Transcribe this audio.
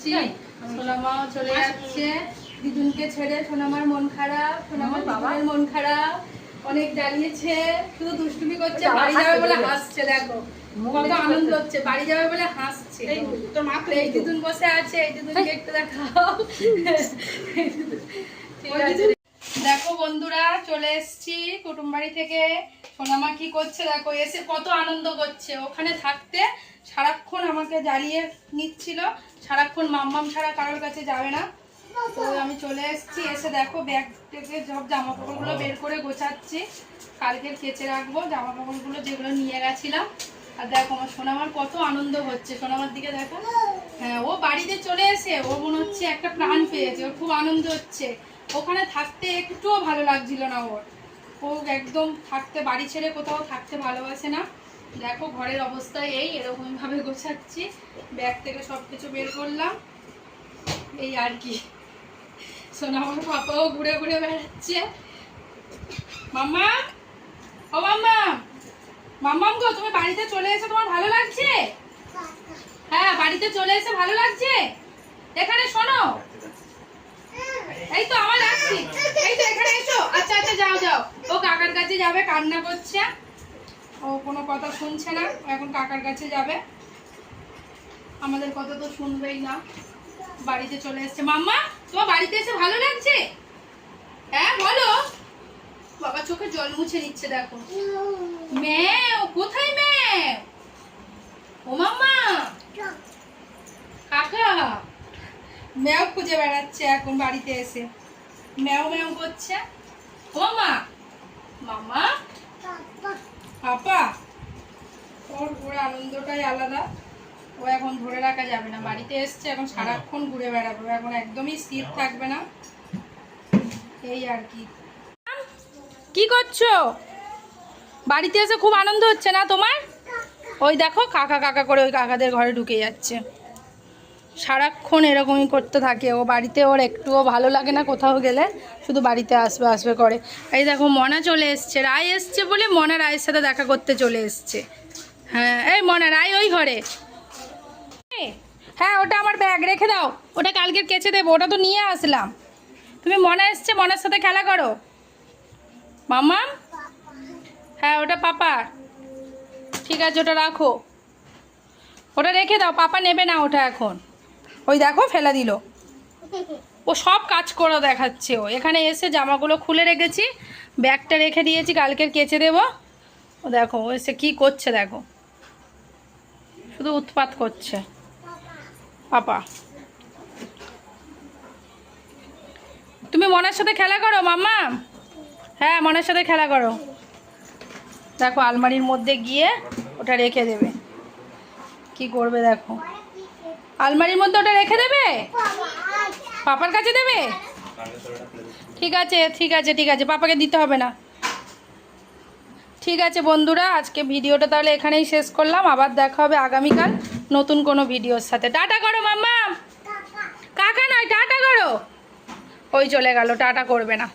যাচ্ছি, সোনামাও চলে যাচ্ছে। দিদুনকে ছেড়ে সোনামার মন খারাপ, সোনামার বাবার মন খারাপ, অনেক জ্বালিয়েছে, শুধু দুষ্টুমি করছে। বাড়ি যাবে বলে হাসছে, দেখো কত আনন্দ হচ্ছে, বাড়ি যাবে বলে হাসছে। এই দিদুন বসে আছে, এই দিদুনকে একটু দেখাও। ঠিক আছে, দেখো বন্ধুরা চলে এসছি কুটুম বাড়ি থেকে। সোনামা কি করছে দেখো, এসে কত আনন্দ করছে। ওখানে থাকতে সারাক্ষণ আমাকে জ্বালিয়ে নিচ্ছিল, সারাক্ষণ মাম্মাম ছাড়া কারোর কাছে যাবে না। তো আমি চলে এসেছি, এসে দেখো ব্যাগ থেকে সব জামা কাপড়গুলো বের করে গোছাচ্ছি, কালকের কেচে রাখবো জামা কাপড়গুলো যেগুলো নিয়ে গেছিলাম। আর দেখো আমার সোনামার কত আনন্দ হচ্ছে, সোনামার দিকে দেখো। হ্যাঁ, ও বাড়িতে চলে এসে ও মনে হচ্ছে একটা প্রাণ পেয়েছে, ওর খুব আনন্দ হচ্ছে। ওখানে থাকতে একটুও ভালো লাগছিল না ওর, ও একদম থাকতে, বাড়ি ছেড়ে কোথাও থাকতে ভালোবাসে না। দেখো ঘরের অবস্থা এই এরকমভাবে গোছাচ্ছি, ব্যাগ থেকে সব কিছু বের করলাম, এই আর কি। সোনা আমার পাপাও ঘুরে ঘুরে বেড়াচ্ছে। মাম্মা, ও মাম্মা, মাম্মাম গো, তুমি বাড়িতে চলে এসে তোমার ভালো লাগছে? হ্যাঁ, বাড়িতে চলে এসে ভালো লাগছে। এখানে শোনো, এই তো আমার আসছি, এই তো এখানে এসো। আচ্ছা আচ্ছা, যাও যাও, ও কাকার কাছে যাবে, কান্না করছে, ও কোনো কথা শুনছে না, এখন কাকার কাছে যাবে, আমাদের কথা তো শুনবেই না। বাড়িতে চলে এসছে। মাম্মা, তোমার বাড়িতে এসে ভালো লাগছে? হ্যাঁ বলো। বাবা চোখে জল মুছে নিচ্ছে, দেখো। ম্যাও, কোথায় ম্যাও? ও মাম্মা, কাকা ম্যাও খুঁজে বেড়াচ্ছে এখন বাড়িতে এসে, ম্যাও ম্যাও করছে। ও মাম্মা, মাম্মা, পাপা, ওর ঘুরে আনন্দটাই আলাদা, ও এখন ধরে রাখা যাবে না, বাড়িতে এসছে এখন সারাক্ষণ ঘুরে বেড়াবে, এখন একদমই স্থির থাকবে না, এই আর কি। কি করছো? বাড়িতে এসে খুব আনন্দ হচ্ছে না তোমার? ওই দেখো কাকা কাকা করে ওই কাকাদের ঘরে ঢুকে যাচ্ছে, সারাক্ষণ এরকমই করতে থাকে ও। বাড়িতে ওর একটুও ভালো লাগে না, কোথাও গেলে শুধু বাড়িতে আসবে আসবে করে। এই দেখো মনা চলে এসছে, রায় এসছে বলে মনা রায়ের সাথে দেখা করতে চলে এসছে। হ্যাঁ, এই মনা, রায় ওই ঘরে। হ্যাঁ, ওটা আমার ব্যাগ, রেখে দাও, ওটা কালকে কেচে দেবো, ওটা তো নিয়ে আসলাম। তুমি মনা এসছে, মনার সাথে খেলা করো। মামা, হ্যাঁ ওটা পাপা, ঠিক আছে ওটা রাখো, ওটা রেখে দাও, পাপা নেবে না ওটা এখন। ওই দেখো ফেলে দিল, ও সব কাজ করে দেখাচ্ছে। ও এখানে এসে জামাগুলো খুলে রেখেছি, ব্যাগটা রেখে দিয়েছি, কালকের কেচে দেবো। ও দেখো ও এসে কী করছে, দেখো শুধু উৎপাত করছে পাপা। তুমি মনের সাথে খেলা করো মাম্মা, হ্যাঁ মনের সাথে খেলা করো। দেখো আলমারির মধ্যে গিয়ে ওটা রেখে দেবে, কি করবে দেখো, আলমারির মধ্যে ওটা রেখে দেবে, পাপার কাছে দেবে। ঠিক আছে ঠিক আছে ঠিক আছে, পাপাকে দিতে হবে না। ঠিক আছে বন্ধুরা, আজকে ভিডিওটা তাহলে এখানেই শেষ করলাম, আবার দেখা হবে আগামীকাল নতুন কোনো ভিডিওর সাথে। টাটা করো মাম্মা, কাকা নয় টাটা করো, ওই চলে গেল, টাটা করবে না।